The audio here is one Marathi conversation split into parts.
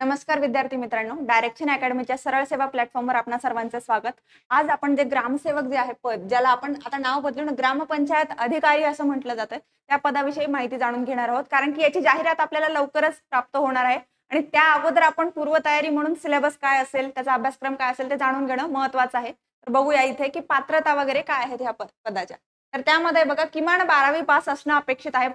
नमस्कार विद्यार्थी मित्रांनो, डायरेक्शन अकॅडमीच्या सरळ सेवा प्लॅटफॉर्मवर आपणा सर्वांचं स्वागत। आज आपण जे ग्रामसेवक जे आहे पद, ज्याला आपण आता नाव बदलून ग्रामपंचायत अधिकारी असं म्हटलं जातं, त्या पदाविषयी माहिती जाणून घेणार आहोत। कारण की याची जाहिरात आपल्याला लवकरच प्राप्त होणार आहे आणि त्या अगोदर आपण पूर्वतयारी म्हणून सिलेबस काय असेल, त्याचा अभ्यासक्रम काय असेल ते जाणून घेणं महत्त्वाचं आहे। तर बघूया इथे की पात्रता वगैरे काय आहेत ह्या पदाच्या। तर त्यामध्ये बघा किमान 12वी पास असणं अपेक्षित आहे,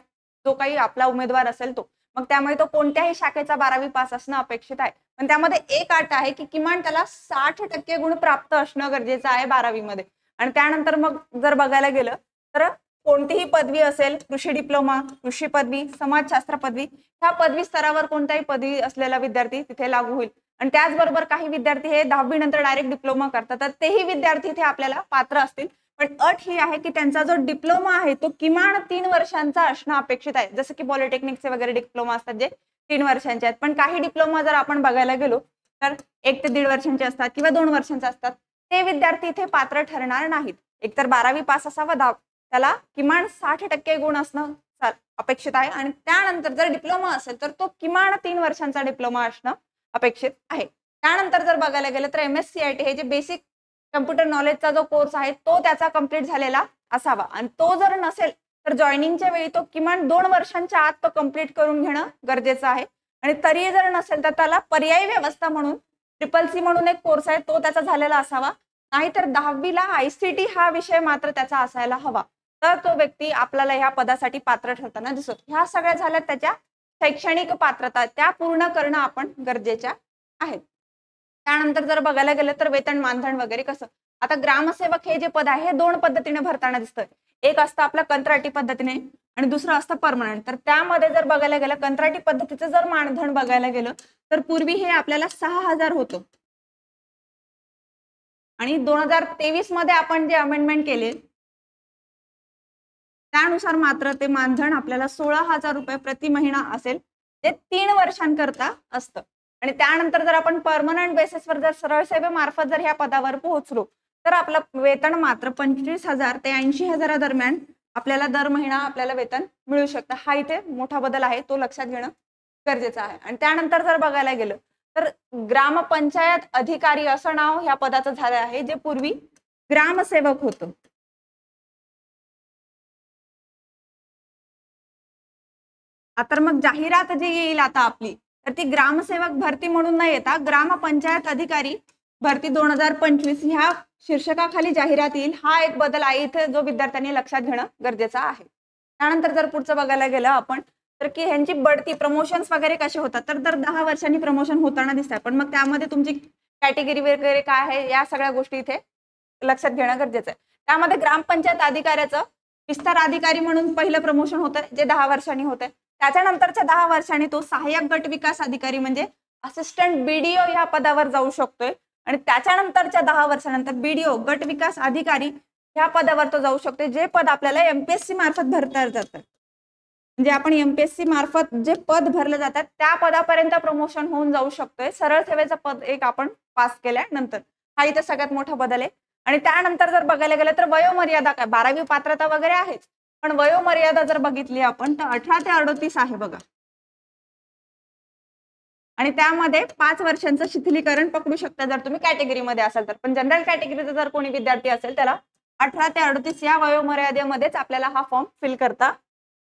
जो काही आपला उमेदवार असेल तो। मग त्यामुळे तो कोणत्याही शाखेचा 12वी पास असणं अपेक्षित आहे। पण त्यामध्ये एक अट आहे की किमान त्याला 60% गुण प्राप्त असणं गरजेचं आहे 12वी मध्ये। आणि त्यानंतर मग जर बघायला गेलं तर कोणतीही पदवी असेल, कृषी डिप्लोमा, कृषी पदवी, समाजशास्त्र पदवी, ह्या पदवी स्तरावर कोणत्याही पदवी असलेला विद्यार्थी तिथे लागू होईल। आणि त्याचबरोबर काही विद्यार्थी हे 10वी नंतर डायरेक्ट डिप्लोमा करतात, तर तेही विद्यार्थी इथे आपल्याला पात्र असतील। पण अट ही आहे की त्यांचा जो डिप्लोमा आहे तो किमान 3 वर्षांचा असणं अपेक्षित आहे। जसं की पॉलिटेक्निकचे वगैरे डिप्लोमा असतात जे 3 वर्षांचे आहेत। पण काही डिप्लोमा जर आपण बघायला गेलो तर 1 ते 1.5 वर्षांचे असतात किंवा 2 वर्षांचे असतात। ते विद्यार्थी इथे पात्र ठरणार नाहीत। एकतर 12वी पास असावा, त्याला किमान 60% गुण असणं अपेक्षित आहे आणि त्यानंतर जर डिप्लोमा असेल तर तो किमान 3 वर्षांचा डिप्लोमा असणं अपेक्षित आहे। त्यानंतर जर बघायला गेलं तर MSCIT हे जे बेसिक कम्प्युटर नॉलेजचा जो कोर्स आहे तो त्याचा कंप्लीट झालेला असावा आणि तो जर नसेल तर जॉइनिंगच्या वेळी तो किमान 2 वर्षांच्या आत तो कंप्लीट करून घेणं गरजेचं आहे। आणि तरी जर नसेल तर त्याला पर्यायी व्यवस्था म्हणून CCC म्हणून एक कोर्स आहे तो त्याचा झालेला असावा, नाहीतर 10वी ला ICT हा विषय मात्र त्याचा असायला हवा, तर तो व्यक्ती आपल्याला ह्या पदासाठी पात्र ठरताना दिसतो। ह्या सगळ्या झाल्या त्याच्या शैक्षणिक पात्रता, त्या पूर्ण करणं आपण गरजेच्या आहेत। त्यानंतर जर बघायला गेलं तर वेतन मानधन वगैरे कसं, आता ग्रामसेवक हे जे पद आहे हे 2 पद्धतीने भरताना दिसतं। एक असतं आपलं कंत्राटी पद्धतीने आणि दुसरं असतं परमनंट। तर त्यामध्ये जर बघायला गेलं कंत्राटी पद्धतीचं जर मानधन बघायला गेलं तर पूर्वी हे आपल्याला 6000 होतं आणि 2023 मध्ये आपण जे अमेंडमेंट केले त्यानुसार मात्र ते मानधन आपल्याला 16,000 रुपये प्रति महिना असेल, ते 3 वर्षांकरता असतं। आणि त्यानंतर जर आपण परमनंट बेसिसवर जर सरळ सेवेमार्फत जर ह्या पदावर पोहोचलो तर आपलं वेतन मात्र 25,000 ते 80,000 दरम्यान आपल्याला दर महिना आपल्याला वेतन मिळू शकतं। हा इथे मोठा बदल आहे, तो लक्षात घेणं गरजेचं आहे। आणि त्यानंतर जर बघायला गेलं तर ग्रामपंचायत अधिकारी असं नाव ह्या पदाचं झालं आहे, जे पूर्वी ग्रामसेवक होतं। तर मग जाहिरात जी येईल आता आपली, तर ती ग्रामसेवक भरती म्हणून न येता ग्रामपंचायत अधिकारी भरती 2025 ह्या शीर्षकाखाली जाहिरात येईल। हा एक बदल आहे इथे जो विद्यार्थ्यांनी लक्षात घेणं गरजेचं आहे। त्यानंतर जर पुढचं बघायला गेलं आपण तर की ह्यांची बढती प्रमोशन्स वगैरे कसे होतात, तर दर 10 वर्षांनी प्रमोशन होताना दिसतात। पण मग त्यामध्ये तुमची कॅटेगरी वगैरे काय आहे या सगळ्या गोष्टी इथे लक्षात घेणं गरजेचं आहे। त्यामध्ये ग्रामपंचायत अधिकाऱ्याचं विस्तार अधिकारी म्हणून पहिलं प्रमोशन होतं जे 10 वर्षांनी होतं। त्याच्यानंतरच्या 10 वर्षांनी तो सहाय्यक गट विकास अधिकारी म्हणजे असिस्टंट BDO या पदावर जाऊ शकतोय आणि त्याच्यानंतरच्या 10 वर्षानंतर BDO गट विकास अधिकारी ह्या पदावर तो जाऊ शकतोय, जे पद आपल्याला MPSC मार्फत भरता जातं। म्हणजे आपण MPSC मार्फत जे पद भरले जातात त्या पदापर्यंत प्रमोशन होऊन जाऊ शकतोय सरळ सेवेचं पद एक आपण पास केल्यानंतर। हा इथे सगळ्यात मोठा बदल आहे। आणि त्यानंतर जर बघायला गेलं तर वयोमर्यादा काय, 12वी पात्रता वगैरे आहेच, पण वयोमर्यादा जर बघितली आपण तर 18 ते 38 आहे बघा। आणि त्यामध्ये 5 वर्षांचं शिथिलीकरण पकडू शकता जर तुम्ही कॅटेगरीमध्ये असाल तर। पण जनरल कॅटेगरीचा जर कोणी विद्यार्थी असेल त्याला 18 ते 38 या वयोमर्यादेमध्येच आपल्याला हा फॉर्म फिल करता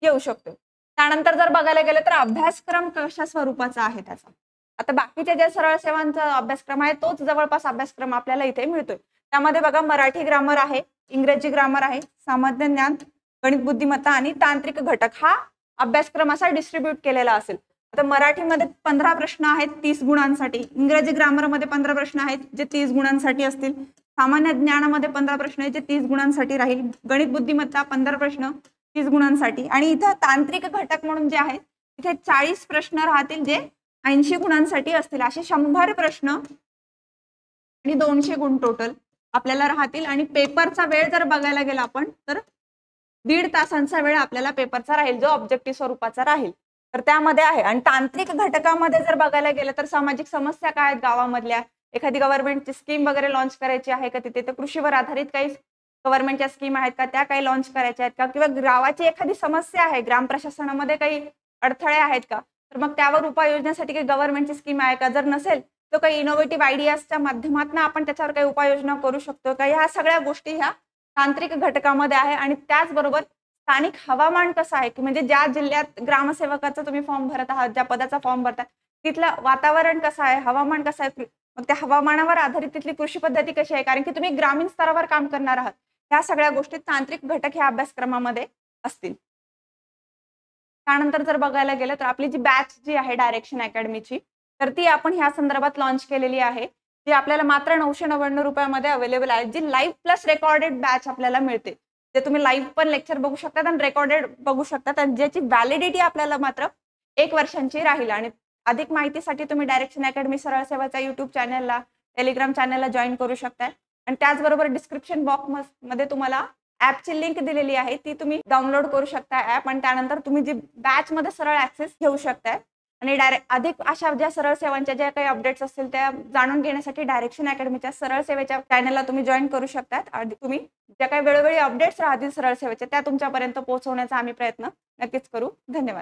येऊ शकतो। त्यानंतर जर बघायला गेलं तर अभ्यासक्रम कशा स्वरूपाचा आहे त्याचा, आता बाकीच्या ज्या सरळ सेवांचा अभ्यासक्रम आहे तोच जवळपास अभ्यासक्रम आपल्याला इथे मिळतोय। त्यामध्ये बघा मराठी ग्रामर आहे, इंग्रजी ग्रामर आहे, सामान्य ज्ञान, गणित बुद्धिमत्ता आणि तांत्रिक घटक हा अभ्यासक्रम असा डिस्ट्रीब्यूट केलेला असेल। आता मराठीमध्ये 15 प्रश्न आहेत 30 गुणांसाठी, इंग्रजी ग्रामरमध्ये 15 प्रश्न आहेत जे 30 गुणांसाठी असतील, सामान्य ज्ञानामध्ये 15 प्रश्न आहेत जे 30 गुणांसाठी राहील, गणित बुद्धिमत्ता 15 प्रश्न 30 गुणांसाठी, आणि इथं तांत्रिक घटक म्हणून जे आहेत इथे 40 प्रश्न राहतील जे 80 गुणांसाठी असतील। असे 100 प्रश्न आणि 200 गुण टोटल आपल्याला राहतील। आणि पेपरचा वेळ जर बघायला गेला आपण तर 1.5 तासांचा वेळ आपल्याला पेपरचा राहील, जो ऑब्जेक्टिव्ह स्वरूपाचा राहील। तर त्यामध्ये आहे। आणि तांत्रिक घटकामध्ये जर बघायला गेलं तर सामाजिक समस्या काय आहेत गावामधल्या, एखादी गव्हर्नमेंटची स्कीम वगैरे लॉन्च करायची आहे का तिथे, तर कृषीवर आधारित काही गव्हर्नमेंटच्या स्कीम आहेत का त्या काही लॉन्च करायच्या आहेत का, किंवा गावाची एखादी समस्या आहे, ग्राम प्रशासनामध्ये काही अडथळे आहेत का, तर मग त्यावर उपाययोजनेसाठी काही गव्हर्नमेंटची स्कीम आहे का? जर नसेल तर काही इनोव्हेटिव्ह आयडियाजच्या माध्यमातून आपण त्याच्यावर काही उपाययोजना करू शकतो का? ह्या सगळ्या गोष्टी ह्या तांत्रिक घटकामध्ये आहे. आणि त्याचबरोबर स्थानिक हवामान कसं आहे, की म्हणजे ज्या जिल्ह्यात ग्रामसेवकाचा तुम्ही फॉर्म भरत आहात, ज्या पदाचा फॉर्म भरताय, तिथलं वातावरण कसं आहे, हवामान कसं आहे, मग त्या हवामानावर आधारित तिथली कृषी पद्धती कशी आहे, कारण की तुम्ही ग्रामीण स्तरावर काम करणार आहात. ह्या सगळ्या गोष्टी तांत्रिक घटक ह्या अभ्यासक्रमामध्ये असतील. त्यानंतर जर बघायला गेलं तर आपली जी बॅच जी आहे डायरेक्शन अकॅडमीची, तर ती आपण ह्या संदर्भात लॉन्च केलेली आहे. जी आपल्याला मात्र 999 रुपयामध्ये अवेलेबल आहे. जी लाईव्ह प्लस रेकॉर्डेड बॅच आपल्याला मिळते. जे तुम्ही लाईव्ह पण लेक्चर बघू शकतात आणि रेकॉर्डेड बघू शकतात आणि ज्याची व्हॅलिडिटी आपल्याला मात्र 1 वर्षांची राहील. आणि अधिक माहितीसाठी तुम्ही डायरेक्शन अकॅडमी सरळ सेवाच्या YouTube चॅनलला, टेलिग्राम चॅनलला जॉइन करू शकता. आणि त्याचबरोबर डिस्क्रिप्शन बॉक्समध्ये तुम्हाला ॲपची लिंक दिलेली आहे, ती तुम्ही डाउनलोड करू शकता ॲप. आणि त्यानंतर तुम्ही जी बॅचमध्ये सरळ ॲक्सेस घेऊ शकताय. आणि अधिक अशा ज्या सरळ सेवांच्या ज्या काही अपडेट्स असतील त्या जाणून घेण्यासाठी डायरेक्शन अकॅडमीच्या सरळ सेवेच्या चॅनलला तुम्ही जॉइन करू शकतात. आणि तुम्ही ज्या काही वेळोवेळी अपडेट्स राहतील सरळ सेवेच्या त्या तुमच्यापर्यंत पोहोचवण्याचा आम्ही प्रयत्न नक्कीच करू. धन्यवाद.